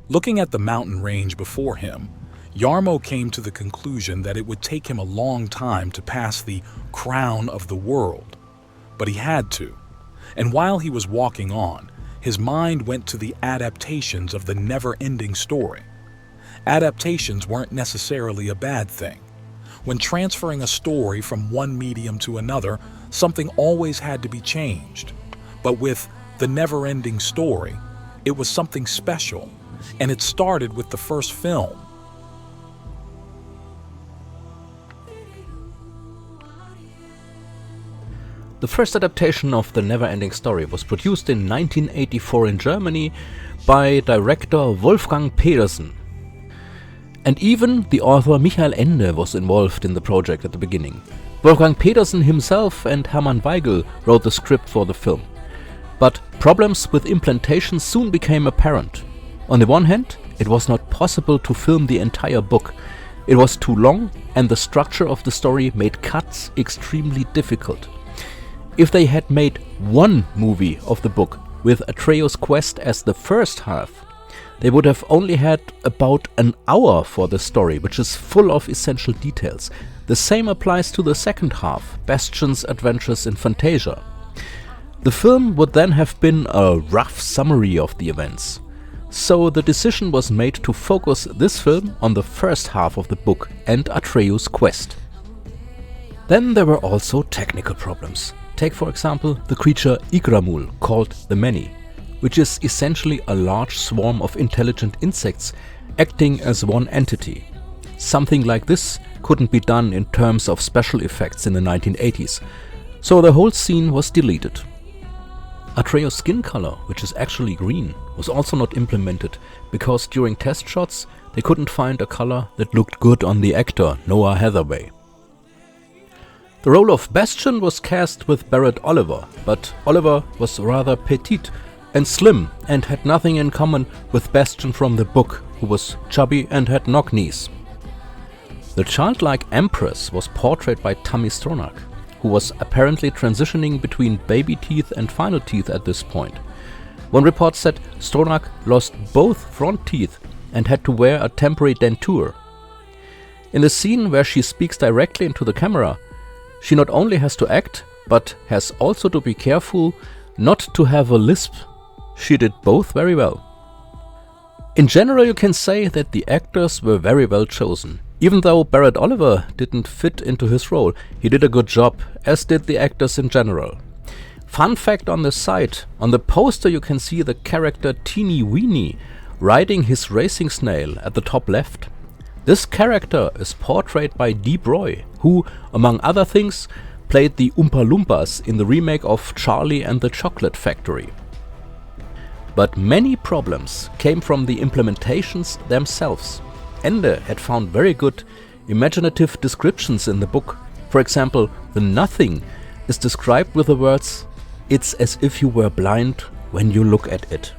Looking at the mountain range before him, Jarmo came to the conclusion that it would take him a long time to pass the crown of the world. But he had to, and while he was walking on, his mind went to the adaptations of the Neverending Story. Adaptations weren't necessarily a bad thing. When transferring a story from one medium to another, something always had to be changed. But with the Neverending Story, it was something special, and it started with the first film. The first adaptation of The Neverending Story was produced in 1984 in Germany by director Wolfgang Petersen. And even the author Michael Ende was involved in the project at the beginning. Wolfgang Petersen himself and Hermann Weigel wrote the script for the film. But problems with implantation soon became apparent. On the one hand, it was not possible to film the entire book. It was too long, and the structure of the story made cuts extremely difficult. If they had made one movie of the book with Atreus' quest as the first half, they would have only had about an hour for the story, which is full of essential details. The same applies to the second half, Bastian's adventures in Fantasia. The film would then have been a rough summary of the events. So the decision was made to focus this film on the first half of the book and Atreus' quest. Then there were also technical problems. Take for example the creature Igramul, called the Many, which is essentially a large swarm of intelligent insects acting as one entity. Something like this couldn't be done in terms of special effects in the 1980s, so the whole scene was deleted. Atreus' skin color, which is actually green, was also not implemented because during test shots they couldn't find a color that looked good on the actor Noah Hathaway. The role of Bastian was cast with Barrett Oliver, but Oliver was rather petite and slim and had nothing in common with Bastian from the book, who was chubby and had knock knees. The childlike Empress was portrayed by Tammy Stronach, who was apparently transitioning between baby teeth and final teeth at this point. One report said Stronach lost both front teeth and had to wear a temporary denture. In the scene where she speaks directly into the camera, she not only has to act, but has also to be careful not to have a lisp. She did both very well. In general, you can say that the actors were very well chosen. Even though Barrett Oliver didn't fit into his role, he did a good job, as did the actors in general. Fun fact on the side, on the poster you can see the character Teeny Weeny riding his racing snail at the top left. This character is portrayed by Dee Broy, who, among other things, played the Oompa Loompas in the remake of Charlie and the Chocolate Factory. But many problems came from the implementations themselves. Ende had found very good imaginative descriptions in the book. For example, the nothing is described with the words, "It's as if you were blind when you look at it."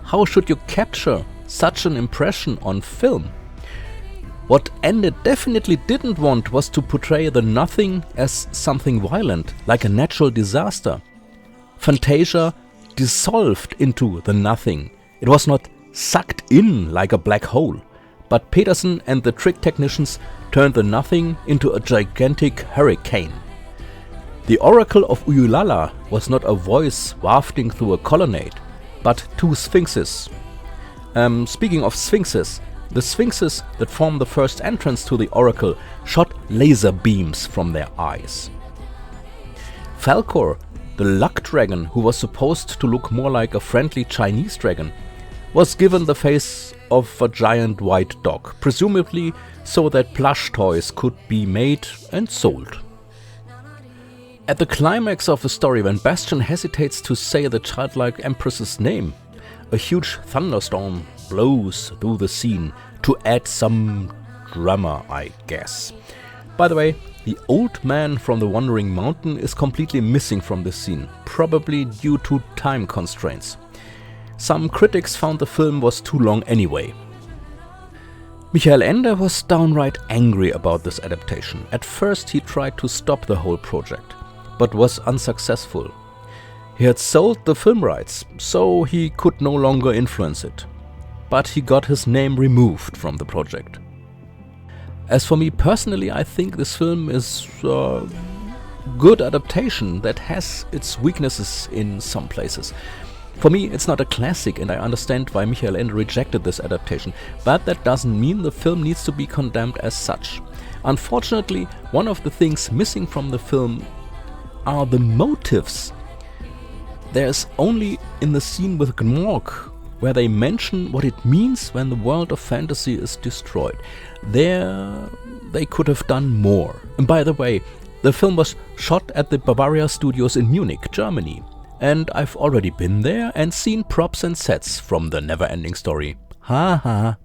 How should you capture such an impression on film? What Ende definitely didn't want was to portray the nothing as something violent, like a natural disaster. Fantasia dissolved into the nothing. It was not sucked in like a black hole. But Petersen and the trick technicians turned the nothing into a gigantic hurricane. The Oracle of Uyulala was not a voice wafting through a colonnade, but two sphinxes. Speaking of sphinxes, the sphinxes that form the first entrance to the Oracle shot laser beams from their eyes. Falkor, the luck dragon who was supposed to look more like a friendly Chinese dragon, was given the face of a giant white dog, presumably so that plush toys could be made and sold. At the climax of the story, when Bastian hesitates to say the childlike Empress's name, a huge thunderstorm blows through the scene to add some drama, I guess. By the way, the old man from the Wandering Mountain is completely missing from this scene, probably due to time constraints. Some critics found the film was too long anyway. Michael Ende was downright angry about this adaptation. At first he tried to stop the whole project, but was unsuccessful. He had sold the film rights, so he could no longer influence it. but he got his name removed from the project. As for me personally, I think this film is a good adaptation that has its weaknesses in some places. For me, it's not a classic, and I understand why Michael Ende rejected this adaptation, but that doesn't mean the film needs to be condemned as such. Unfortunately, one of the things missing from the film are the motives. There's only in the scene with Gmorg where they mention what it means when the world of fantasy is destroyed. There they could have done more. And by the way, the film was shot at the Bavaria Studios in Munich, Germany. And I've already been there and seen props and sets from the Neverending Story. Ha ha.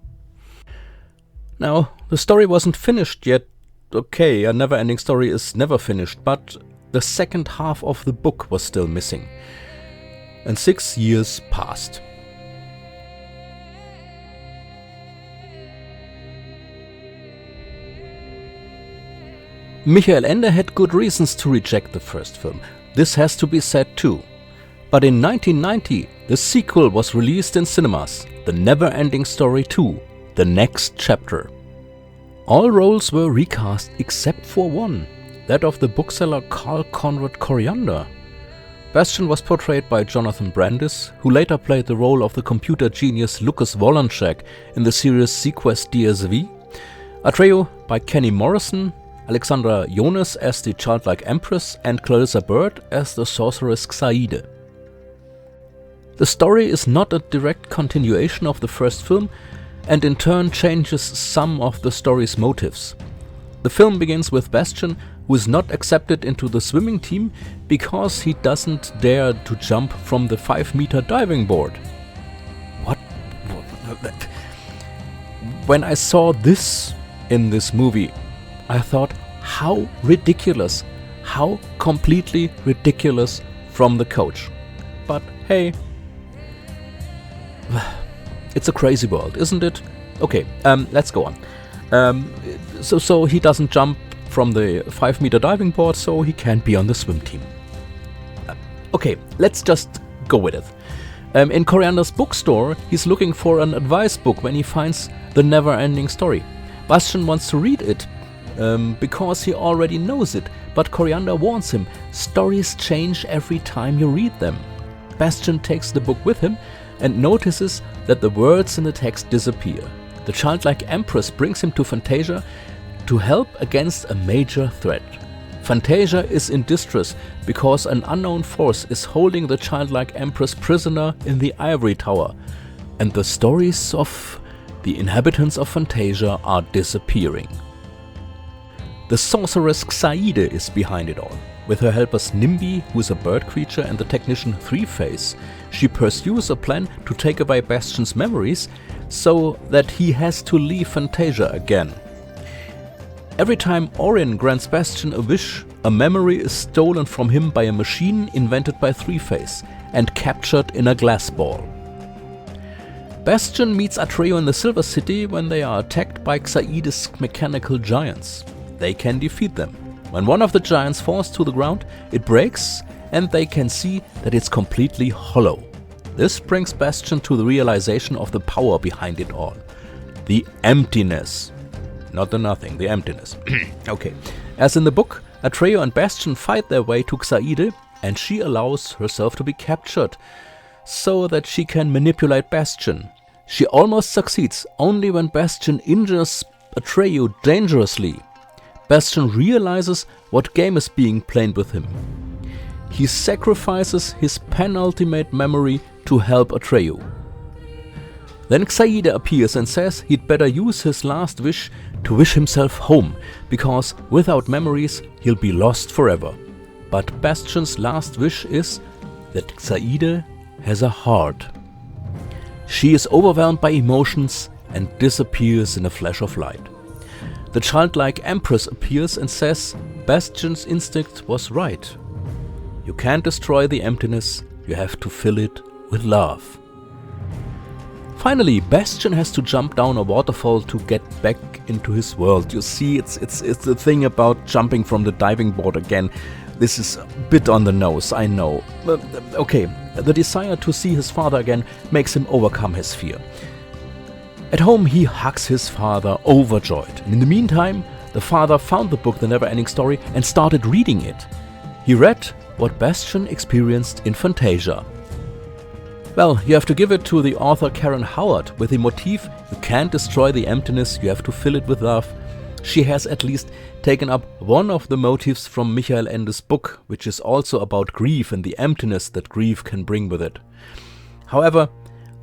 Now, the story wasn't finished yet. Okay, a Neverending Story is never finished, but the second half of the book was still missing. And 6 years passed. Michael Ende had good reasons to reject the first film. This has to be said too. But in 1990, the sequel was released in cinemas, The Neverending Story 2, The Next Chapter. All roles were recast except for one, that of the bookseller Carl Conrad Coriander. Bastian was portrayed by Jonathan Brandis, who later played the role of the computer genius Lucas Wolanczak in the series Sequest DSV. Atreyu by Kenny Morrison, Alexandra Jonas as the childlike empress, and Clarissa Bird as the sorceress Xaide. The story is not a direct continuation of the first film, and in turn changes some of the story's motives. The film begins with Bastian, who is not accepted into the swimming team because he doesn't dare to jump from the 5-meter diving board. What? When I saw this in this movie, I thought, how ridiculous, how completely ridiculous from the coach. But hey, it's a crazy world, isn't it? Okay, let's go on. So he doesn't jump from the 5-meter diving board, so he can't be on the swim team. Okay, let's just go with it. In Coriander's bookstore, he's looking for an advice book when he finds The Neverending Story. Bastian wants to read it because he already knows it, but Coriander warns him, stories change every time you read them. Bastian takes the book with him and notices that the words in the text disappear. The childlike empress brings him to Fantasia to help against a major threat. Fantasia is in distress because an unknown force is holding the childlike empress prisoner in the ivory tower, and the stories of the inhabitants of Fantasia are disappearing. The sorceress Xaide is behind it all. With her helpers Nimbi, who is a bird creature, and the technician Threeface, she pursues a plan to take away Bastian's memories so that he has to leave Fantasia again. Every time Orin grants Bastian a wish, a memory is stolen from him by a machine invented by Threeface and captured in a glass ball. Bastian meets Atreyu in the Silver City when they are attacked by Xaide's mechanical giants. They can defeat them. When one of the giants falls to the ground, it breaks and they can see that it's completely hollow. This brings Bastian to the realization of the power behind it all. The emptiness. Not the nothing, the emptiness. Okay. As in the book, Atreyu and Bastian fight their way to Xaide, and she allows herself to be captured so that she can manipulate Bastian. She almost succeeds, only when Bastian injures Atreyu dangerously. Bastian realizes what game is being played with him. He sacrifices his penultimate memory to help Atreyu. Then Xaide appears and says he'd better use his last wish to wish himself home, because without memories he'll be lost forever. But Bastian's last wish is that Xaide has a heart. She is overwhelmed by emotions and disappears in a flash of light. The childlike empress appears and says Bastian's instinct was right. You can't destroy the emptiness, you have to fill it with love. Finally, Bastian has to jump down a waterfall to get back into his world. You see, it's the thing about jumping from the diving board again. This is a bit on the nose, I know. But, okay, the desire to see his father again makes him overcome his fear. At home he hugs his father, overjoyed. And in the meantime, the father found the book The Neverending Story and started reading it. He read what Bastian experienced in Fantasia. Well, you have to give it to the author Karen Howard with the motif, you can't destroy the emptiness, you have to fill it with love. She has at least taken up one of the motifs from Michael Ende's book, which is also about grief and the emptiness that grief can bring with it. However,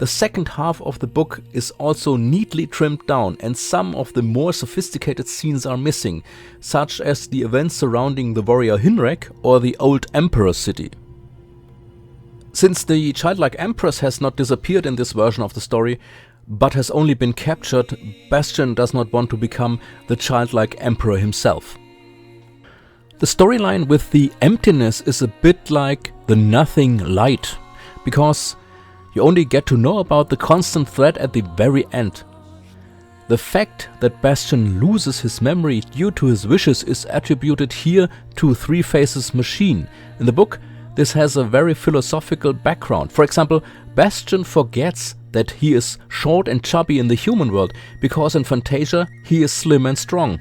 the second half of the book is also neatly trimmed down and some of the more sophisticated scenes are missing, such as the events surrounding the warrior Hinrek or the old emperor city. Since the childlike empress has not disappeared in this version of the story, but has only been captured, Bastian does not want to become the childlike emperor himself. The storyline with the emptiness is a bit like the nothing light, because you only get to know about the constant threat at the very end. The fact that Bastian loses his memory due to his wishes is attributed here to Three Faces' machine. In the book, this has a very philosophical background. For example, Bastian forgets that he is short and chubby in the human world, because in Fantasia he is slim and strong.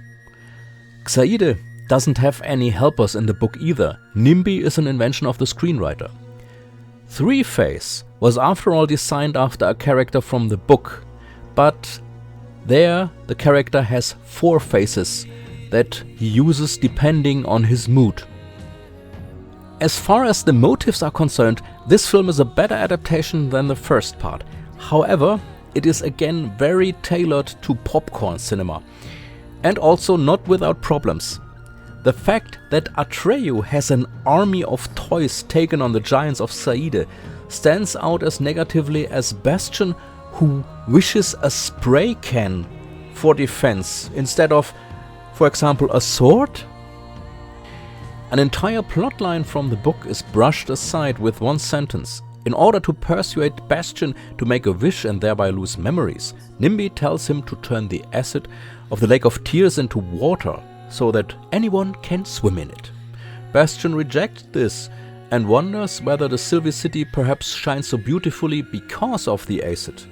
Xaide doesn't have any helpers in the book either. Nimby is an invention of the screenwriter. Three Face was after all designed after a character from the book, but there the character has 4 faces that he uses depending on his mood. As far as the motives are concerned, this film is a better adaptation than the first part. However, it is again very tailored to popcorn cinema, and also not without problems. The fact that Atreyu has an army of toys taken on the giants of Saide stands out as negatively as Bastian, who wishes a spray can for defense instead of, for example, a sword. An entire plotline from the book is brushed aside with one sentence. In order to persuade Bastian to make a wish and thereby lose memories, Nimby tells him to turn the acid of the Lake of Tears into water so that anyone can swim in it. Bastian rejects this and wonders whether the Sylvie City perhaps shines so beautifully because of the acid.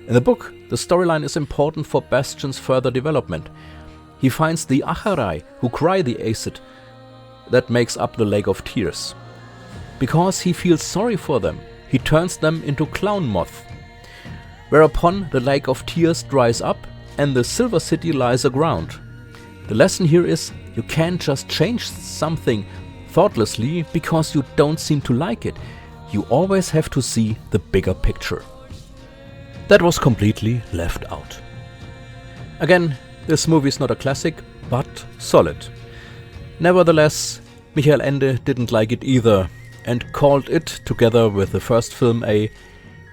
In the book, the storyline is important for Bastian's further development. He finds the Acharai who cry the acid that makes up the Lake of Tears. Because he feels sorry for them, he turns them into clown moth. Whereupon the Lake of Tears dries up and the Silver City lies aground. The lesson here is, you can't just change something thoughtlessly because you don't seem to like it. You always have to see the bigger picture. That was completely left out. Again, this movie is not a classic, but solid. Nevertheless, Michael Ende didn't like it either and called it, together with the first film, a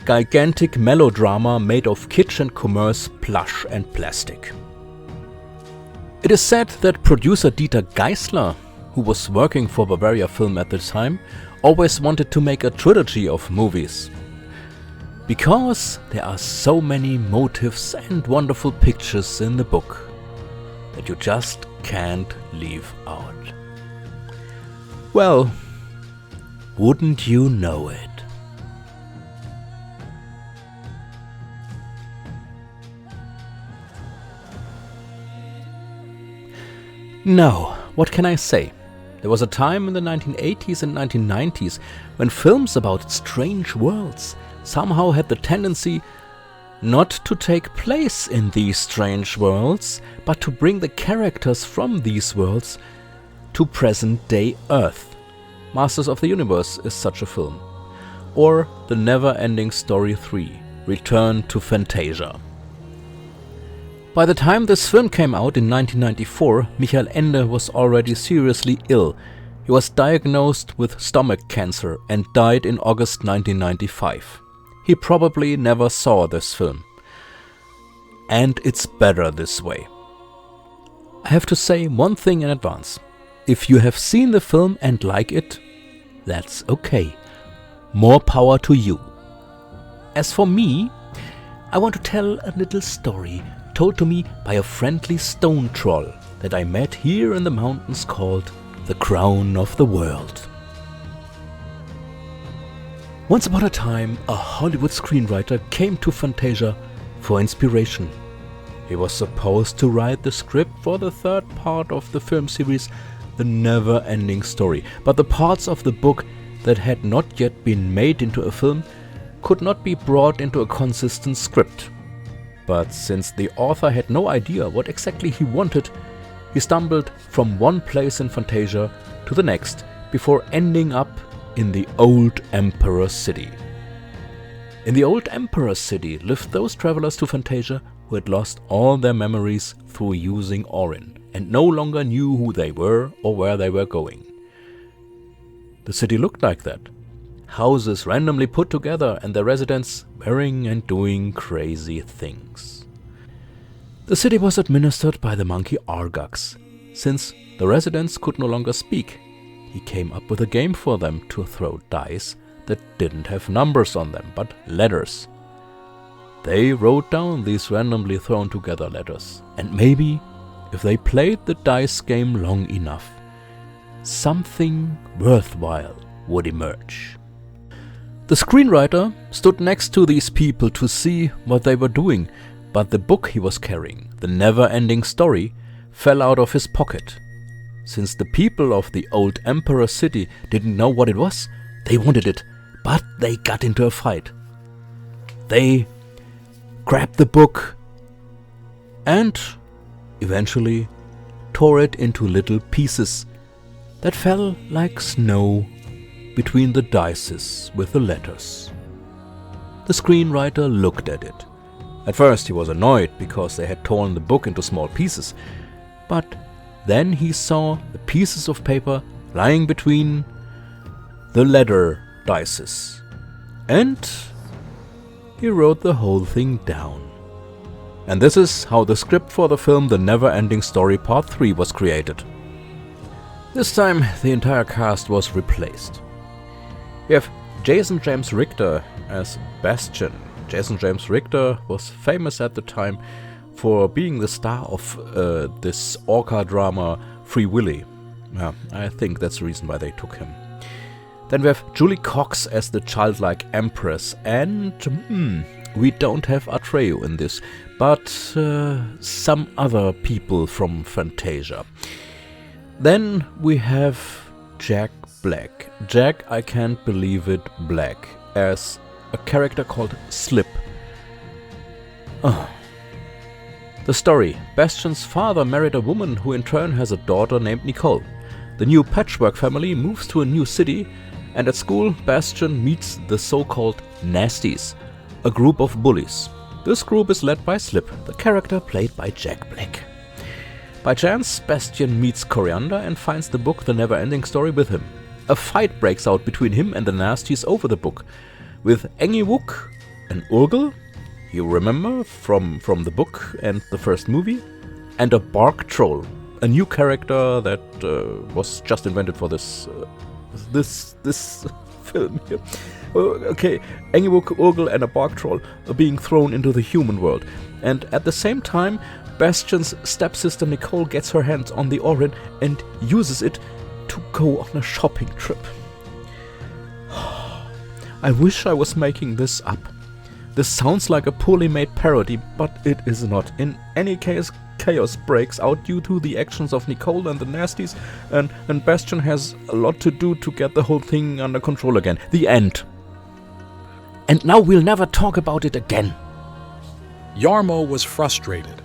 gigantic melodrama made of kitsch and commerce, plush and plastic. It is said that producer Dieter Geisler, who was working for Bavaria Film at the time, always wanted to make a trilogy of movies. Because there are so many motives and wonderful pictures in the book that you just can't leave out. Well, wouldn't you know it? Now, what can I say? There was a time in the 1980s and 1990s when films about strange worlds somehow had the tendency not to take place in these strange worlds, but to bring the characters from these worlds to present-day Earth. Masters of the Universe is such a film. Or The Neverending Story 3, Return to Fantasia. By the time this film came out in 1994, Michael Ende was already seriously ill. He was diagnosed with stomach cancer and died in August 1995. He probably never saw this film. And it's better this way. I have to say one thing in advance. If you have seen the film and like it, that's okay. More power to you. As for me, I want to tell a little story told to me by a friendly stone troll that I met here in the mountains called the Crown of the World. Once upon a time, a Hollywood screenwriter came to Fantasia for inspiration. He was supposed to write the script for the third part of the film series, The Neverending Story, but the parts of the book that had not yet been made into a film could not be brought into a consistent script. But since the author had no idea what exactly he wanted, he stumbled from one place in Fantasia to the next before ending up in the Old Emperor City. In the Old Emperor City lived those travelers to Fantasia who had lost all their memories through using Orin and no longer knew who they were or where they were going. The city looked like that. Houses randomly put together and their residents wearing and doing crazy things. The city was administered by the monkey Argax. Since the residents could no longer speak, he came up with a game for them to throw dice that didn't have numbers on them, but letters. They wrote down these randomly thrown together letters, and maybe, if they played the dice game long enough, something worthwhile would emerge. The screenwriter stood next to these people to see what they were doing, but the book he was carrying, The Neverending Story, fell out of his pocket. Since the people of the Old Emperor City didn't know what it was, they wanted it, but they got into a fight. They grabbed the book and eventually tore it into little pieces that fell like snow between the dices with the letters. The screenwriter looked at it. At first he was annoyed because they had torn the book into small pieces, but then he saw the pieces of paper lying between the letter dices, and he wrote the whole thing down. And this is how the script for the film The Neverending Story Part 3 was created. This time the entire cast was replaced. We have Jason James Richter as Bastian. Jason James Richter was famous at the time for being the star of this orca drama Free Willy. I think that's the reason why they took him. Then we have Julie Cox as the childlike empress, and we don't have Atreyu in this, but some other people from Fantasia. Then we have Jack Black. Jack, I can't believe it, Black, as a character called Slip. The story. Bastian's father married a woman who in turn has a daughter named Nicole. The new patchwork family moves to a new city, and at school Bastian meets the so-called Nasties, a group of bullies. This group is led by Slip, the character played by Jack Black. By chance, Bastian meets Coriander and finds the book The Neverending Story with him. A fight breaks out between him and the Nasties over the book, with Engiwook, an Urgel, you remember from the book and the first movie, and a Bark Troll, a new character that was just invented for this film here. Okay, Engiwook, Urgel and a Bark Troll are being thrown into the human world, and at the same time Bastian's stepsister Nicole gets her hands on the Orin and uses it to go on a shopping trip. I wish I was making this up. This sounds like a poorly made parody, but it is not. In any case, chaos breaks out due to the actions of Nicole and the Nasties, and Bastian has a lot to do to get the whole thing under control again. The end. And now we'll never talk about it again. Jarmo was frustrated.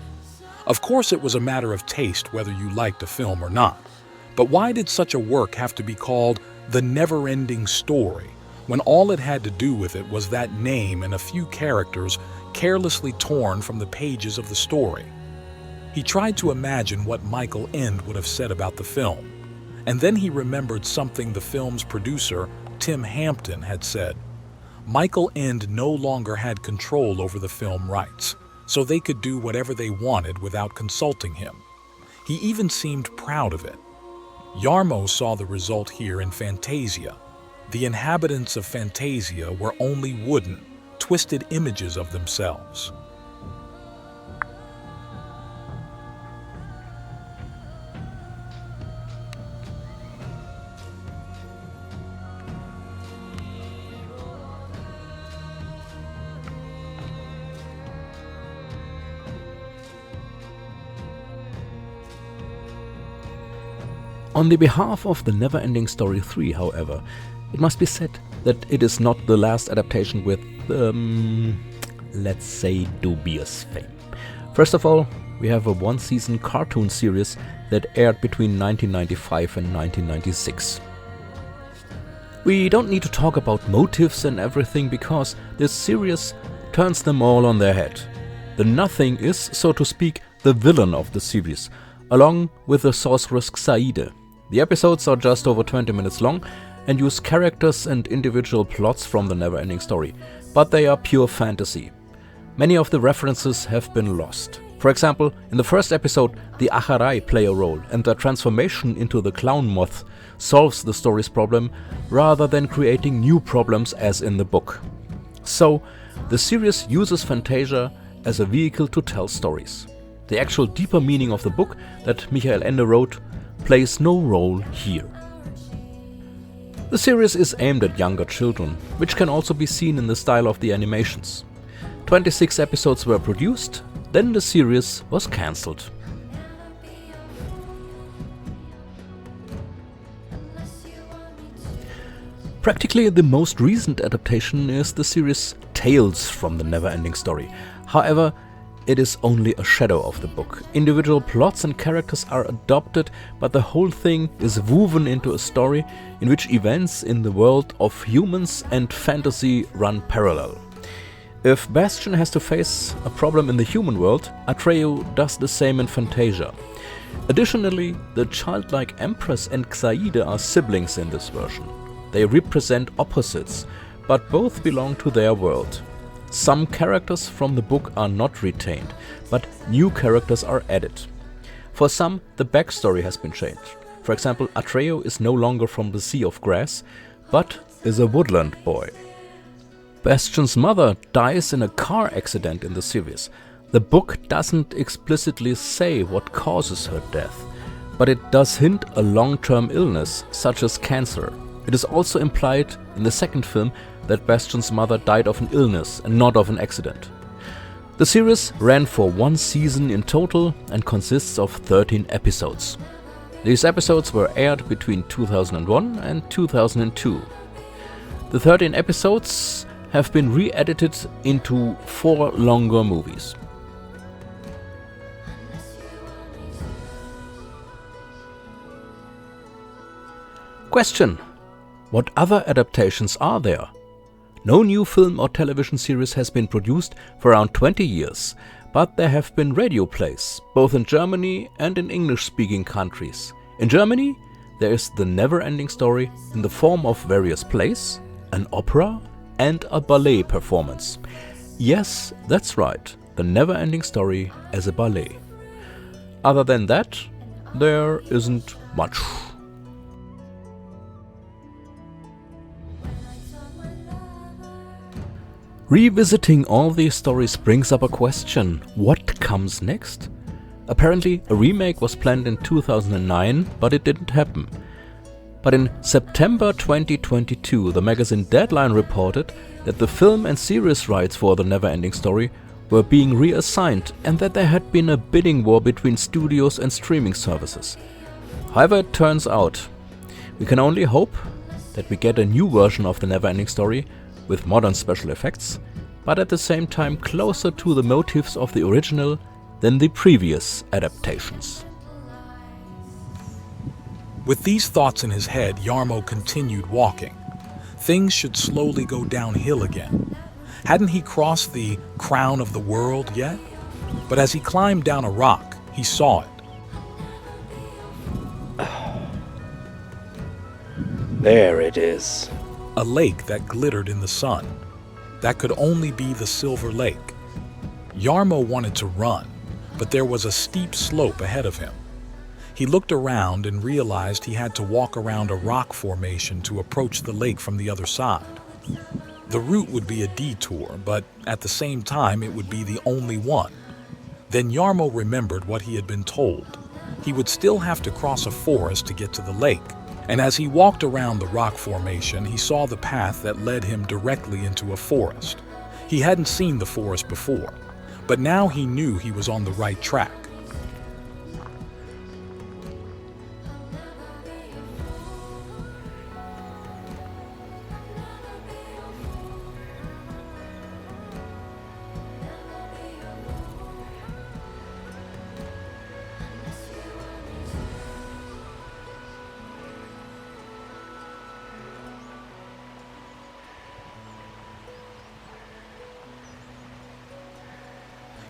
Of course it was a matter of taste whether you liked a film or not. But why did such a work have to be called The Neverending Story, when all it had to do with it was that name and a few characters carelessly torn from the pages of the story? He tried to imagine what Michael Ende would have said about the film, and then he remembered something the film's producer, Tim Hampton, had said. Michael Ende no longer had control over the film rights, so they could do whatever they wanted without consulting him. He even seemed proud of it. Jarmo saw the result here in Fantasia. The inhabitants of Fantasia were only wooden, twisted images of themselves. On the behalf of the Neverending Story 3, however, it must be said that it is not the last adaptation with, let's say, dubious fame. First of all, we have a one-season cartoon series that aired between 1995 and 1996. We don't need to talk about motives and everything because this series turns them all on their head. The Nothing is, so to speak, the villain of the series, along with the sorceress Xaide. The episodes are just over 20 minutes long and use characters and individual plots from the Neverending Story, but they are pure fantasy. Many of the references have been lost. For example, in the first episode, the Acharai play a role, and their transformation into the clown moth solves the story's problem rather than creating new problems as in the book. So, the series uses Fantasia as a vehicle to tell stories. The actual deeper meaning of the book that Michael Ende wrote plays no role here. The series is aimed at younger children, which can also be seen in the style of the animations. 26 episodes were produced, then the series was cancelled. Practically the most recent adaptation is the series Tales from the Neverending Story. However, it is only a shadow of the book. Individual plots and characters are adopted, but the whole thing is woven into a story in which events in the world of humans and fantasy run parallel. If Bastian has to face a problem in the human world, Atreyu does the same in Fantasia. Additionally, the childlike Empress and Xaide are siblings in this version. They represent opposites, but both belong to their world. Some characters from the book are not retained, but new characters are added. For some, the backstory has been changed. For example, Atreyu is no longer from the Sea of Grass, but is a woodland boy. Bastian's mother dies in a car accident in the series. The book doesn't explicitly say what causes her death, but it does hint a long-term illness, such as cancer. It is also implied in the second film that Bastian's mother died of an illness and not of an accident. The series ran for one season in total and consists of 13 episodes. These episodes were aired between 2001 and 2002. The 13 episodes have been re-edited into 4 longer movies. Question: what other adaptations are there? No new film or television series has been produced for around 20 years, but there have been radio plays, both in Germany and in English-speaking countries. In Germany, there is the Neverending Story in the form of various plays, an opera, and a ballet performance. Yes, that's right, the Neverending Story as a ballet. Other than that, there isn't much. Revisiting all these stories brings up a question: what comes next? Apparently, a remake was planned in 2009, but it didn't happen. But in September 2022, the magazine Deadline reported that the film and series rights for the Neverending Story were being reassigned and that there had been a bidding war between studios and streaming services. However, it turns out, we can only hope that we get a new version of the Neverending Story with modern special effects, but at the same time closer to the motifs of the original than the previous adaptations. With these thoughts in his head, Jarmo continued walking. Things should slowly go downhill again. Hadn't he crossed the crown of the world yet? But as he climbed down a rock, he saw it. There it is. A lake that glittered in the sun. That could only be the Silver Lake. Jarmo wanted to run, but there was a steep slope ahead of him. He looked around and realized he had to walk around a rock formation to approach the lake from the other side. The route would be a detour, but at the same time it would be the only one. Then Jarmo remembered what he had been told. He would still have to cross a forest to get to the lake. And as he walked around the rock formation, he saw the path that led him directly into a forest. He hadn't seen the forest before, but now he knew he was on the right track.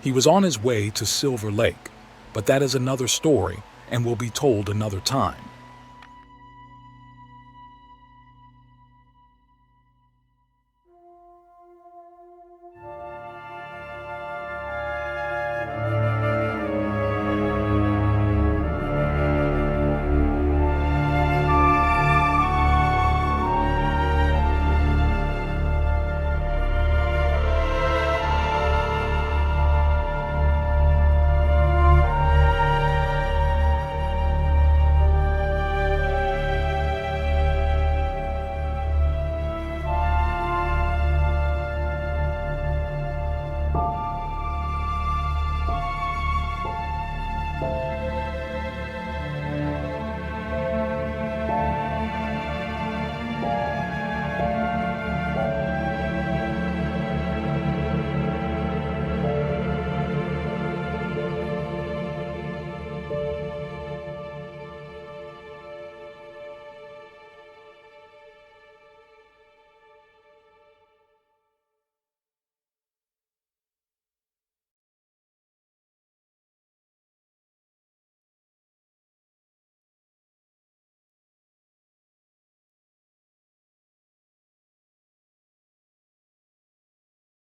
He was on his way to Silver Lake, but that is another story and will be told another time.